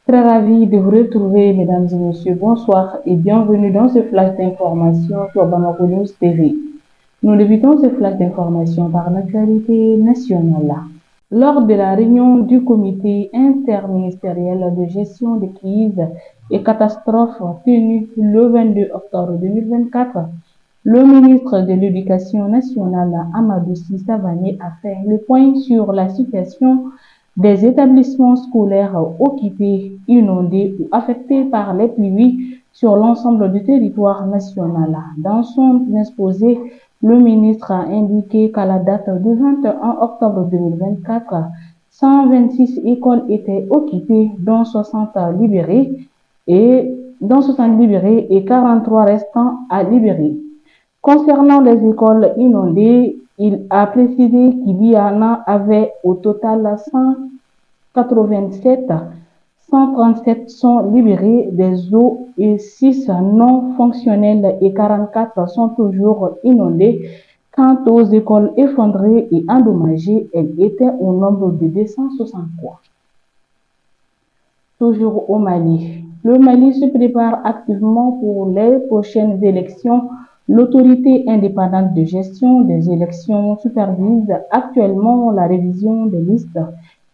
Très ravi de vous retrouver, mesdames et messieurs. Bonsoir et bienvenue dans ce flash d'information sur Bamako News TV. Nous débutons ce flash d'information par l'actualité nationale. Lors de la réunion du comité interministériel de gestion des crises et catastrophes tenue le 22 octobre 2024, le ministre de l'Éducation nationale, Amadou Savané, a fait le point sur la situation des établissements scolaires occupés, inondés ou affectés par les pluies sur l'ensemble du territoire national. Dans son exposé, le ministre a indiqué qu'à la date du 21 octobre 2024, 126 écoles étaient occupées, dont 60 libérées et 43 restants à libérer. Concernant les écoles inondées, il a précisé qu'il y en avait au total 187. 137 sont libérés des eaux et 6 non fonctionnelles et 44 sont toujours inondées. Quant aux écoles effondrées et endommagées, elles étaient au nombre de 263. Toujours au Mali. Le Mali se prépare activement pour les prochaines élections. L'autorité indépendante de gestion des élections supervise actuellement la révision des listes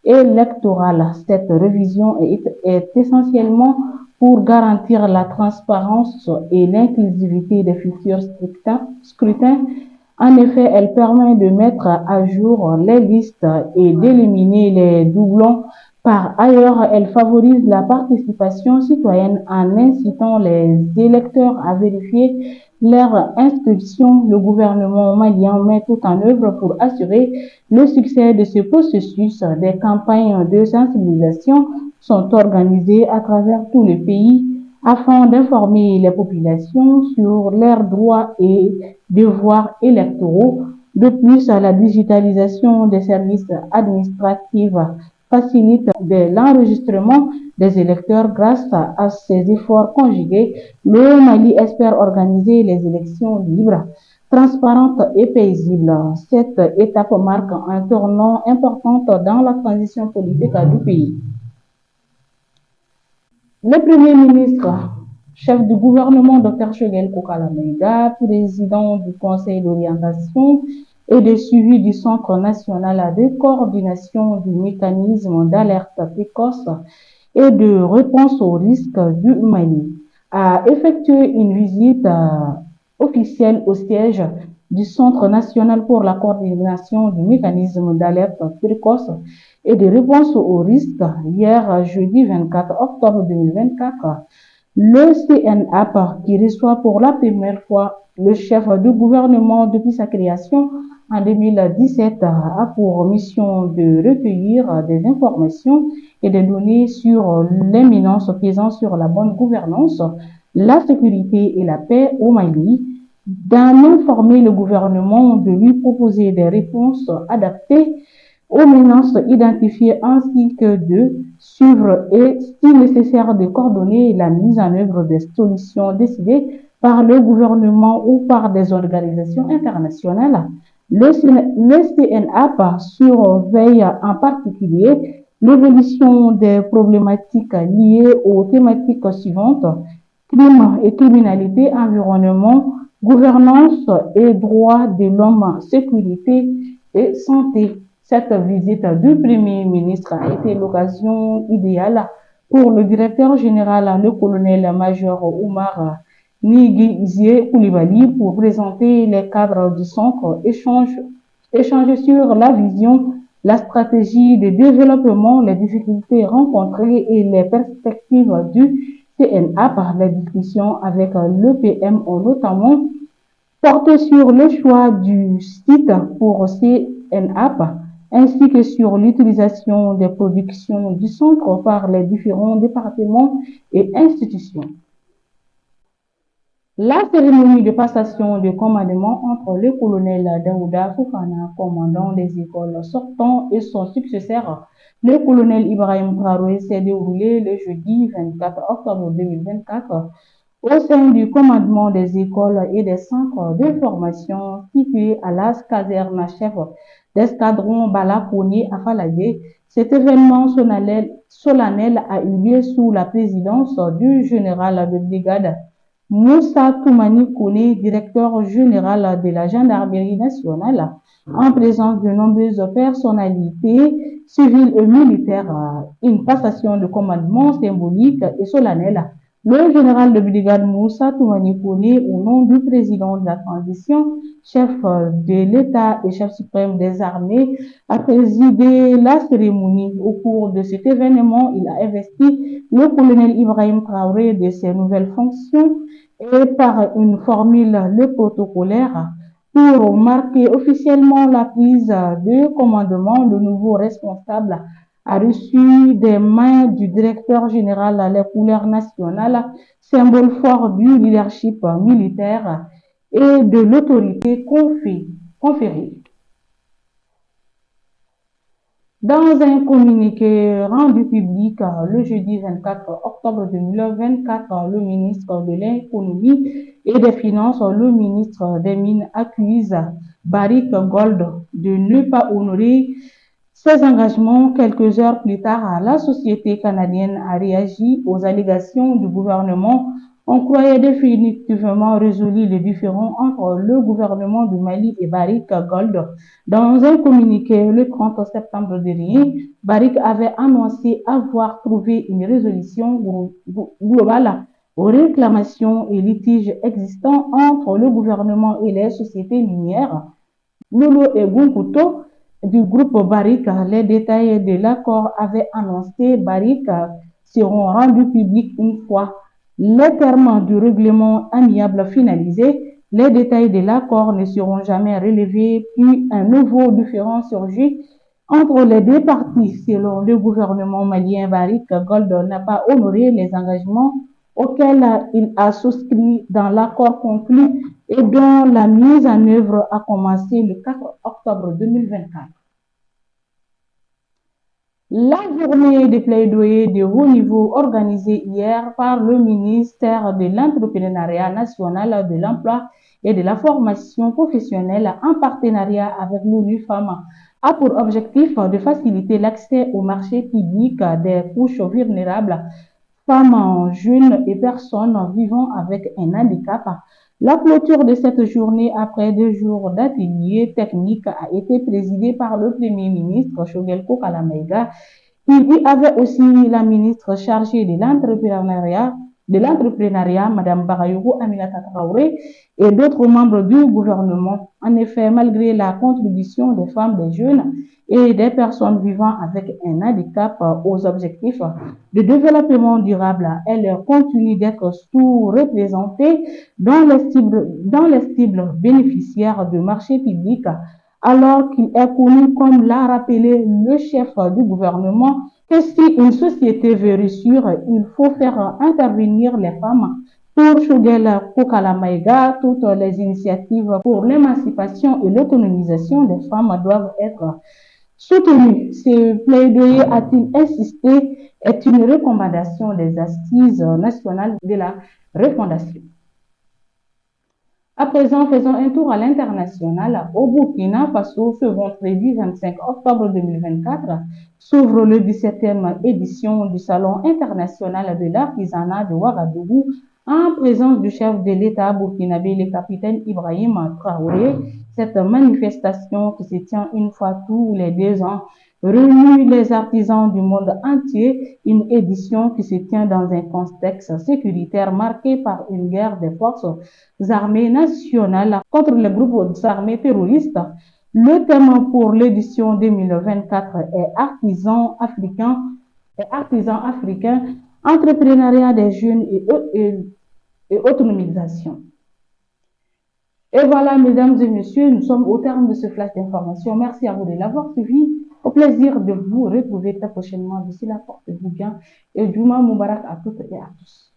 électorales. Cette révision est essentiellement pour garantir la transparence et l'inclusivité des futurs scrutins. En effet, elle permet de mettre à jour les listes et d'éliminer les doublons. Par ailleurs, elle favorise la participation citoyenne en incitant les électeurs à vérifier leur inscription. Le gouvernement malien met tout en œuvre pour assurer le succès de ce processus. Des campagnes de sensibilisation sont organisées à travers tout le pays afin d'informer les populations sur leurs droits et devoirs électoraux. De plus, la digitalisation des services administratifs facilite l'enregistrement des électeurs. Grâce à ces efforts conjugués, le Mali espère organiser les élections libres, transparentes et paisibles. Cette étape marque un tournant important dans la transition politique du pays. Le Premier ministre, chef du gouvernement, Dr Choguel Kokala-Maïga, président du Conseil d'orientation et de suivi du Centre national de coordination du mécanisme d'alerte précoce et de réponse aux risques du Mali, a effectué une visite officielle au siège du Centre national pour la coordination du mécanisme d'alerte précoce et de réponse aux risques hier jeudi 24 octobre 2024. Le CNAP, qui reçoit pour la première fois le chef du gouvernement depuis sa création en 2017, a pour mission de recueillir des informations et des données sur l'éminence pesant sur la bonne gouvernance, la sécurité et la paix au Mali, d'en informer le gouvernement, de lui proposer des réponses adaptées aux menaces identifiées ainsi que de suivre et, si nécessaire, de coordonner la mise en œuvre des solutions décidées par le gouvernement ou par des organisations internationales. Le CNAP surveille en particulier l'évolution des problématiques liées aux thématiques suivantes: crime et criminalité, environnement, gouvernance et droits de l'homme, sécurité et santé. Cette visite du Premier ministre a été l'occasion idéale pour le directeur général, le colonel-major Oumar Niguizié Koulibaly, pour présenter les cadres du centre, échanger sur la vision, la stratégie de développement, les difficultés rencontrées et les perspectives du CNA. Par la discussion avec l'EPM ont notamment porté sur le choix du site pour CNAP, ainsi que sur l'utilisation des productions du centre par les différents départements et institutions. La cérémonie de passation de commandement entre le colonel Daouda Fofana, commandant des écoles sortant, et son successeur, le colonel Ibrahim Traoré, s'est déroulée le jeudi 24 octobre 2024 au sein du commandement des écoles et des centres de formation situés à la caserne chef d'escadron Bala Koni à Faladé. Cet événement solennel a eu lieu sous la présidence du général de brigade Moussa Toumani Kone, directeur général de la gendarmerie nationale, en présence de nombreuses personnalités civiles et militaires. Une passation de commandement symbolique et solennelle. Le général de brigade Moussa Toumani Kone, au nom du président de la transition, chef de l'État et chef suprême des armées, a présidé la cérémonie. Au cours de cet événement, il a investi le colonel Ibrahim Traoré de ses nouvelles fonctions et par une formule le protocolaire pour marquer officiellement la prise de commandement. Le nouveau responsable a reçu des mains du directeur général les couleurs nationales, symbole fort du leadership militaire et de l'autorité conférée. Dans un communiqué rendu public le jeudi 24 octobre 2024, le ministre de l'Économie et des Finances, le ministre des Mines accuse Barrick Gold de ne pas honorer ses engagements. Quelques heures plus tard, la société canadienne a réagi aux allégations du gouvernement. On croyait définitivement résolu les différends entre le gouvernement du Mali et Barrick Gold. Dans un communiqué le 30 septembre dernier, Barrick avait annoncé avoir trouvé une résolution globale aux réclamations et litiges existants entre le gouvernement et les sociétés minières Lolo et Gunkuto du groupe Barrick. Les détails de l'accord avaient annoncé Barrick seront rendus publics une fois les termes du règlement amiable finalisés. Les détails de l'accord ne seront jamais relevés, puis un nouveau différend surgit entre les deux parties. Selon le gouvernement malien, Barrick Gold n'a pas honoré les engagements auxquels il a souscrit dans l'accord conclu et dont la mise en œuvre a commencé le 4 octobre 2024. La journée de plaidoyer de haut niveau organisée hier par le ministère de l'Entrepreneuriat national, de l'Emploi et de la formation professionnelle en partenariat avec l'ONU Femmes a pour objectif de faciliter l'accès au marché public des couches vulnérables, femmes, jeunes et personnes vivant avec un handicap. La clôture de cette journée, après 2 jours d'ateliers techniques, a été présidée par le Premier ministre Choguel Kokala Maïga. Il y avait aussi la ministre chargée de l'entrepreneuriat, Mme Barayoko Aminata Traoré, et d'autres membres du gouvernement. En effet, malgré la contribution des femmes, des jeunes et des personnes vivant avec un handicap aux objectifs de développement durable, elles continuent d'être sous-représentées dans les cibles bénéficiaires de marchés publics, alors qu'il est connu, comme l'a rappelé le chef du gouvernement, que si une société veut réussir, il faut faire intervenir les femmes. Pour Choguel Kokala Maïga, toutes les initiatives pour l'émancipation et l'autonomisation des femmes doivent être soutenues. Ce plaidoyer, a-t-il insisté, est une recommandation des assises nationales de la refondation. À présent, faisons un tour à l'international. Au Burkina Faso, ce vendredi 25 octobre 2024, s'ouvre le 17e édition du Salon international de l'artisanat de Ouagadougou en présence du chef de l'État burkinabé, le capitaine Ibrahim Traoré. Cette manifestation qui se tient une fois tous les 2 ans réunit les artisans du monde entier, une édition qui se tient dans un contexte sécuritaire marqué par une guerre des forces armées nationales contre les groupes armés terroristes. Le thème pour l'édition 2024 est artisans africains, entrepreneuriat des jeunes et autonomisation. Et voilà, mesdames et messieurs, nous sommes au terme de ce flash d'information. Merci à vous de l'avoir suivi. Au plaisir de vous retrouver très prochainement. D'ici là, portez-vous bien. Et Juma Moubarak à toutes et à tous.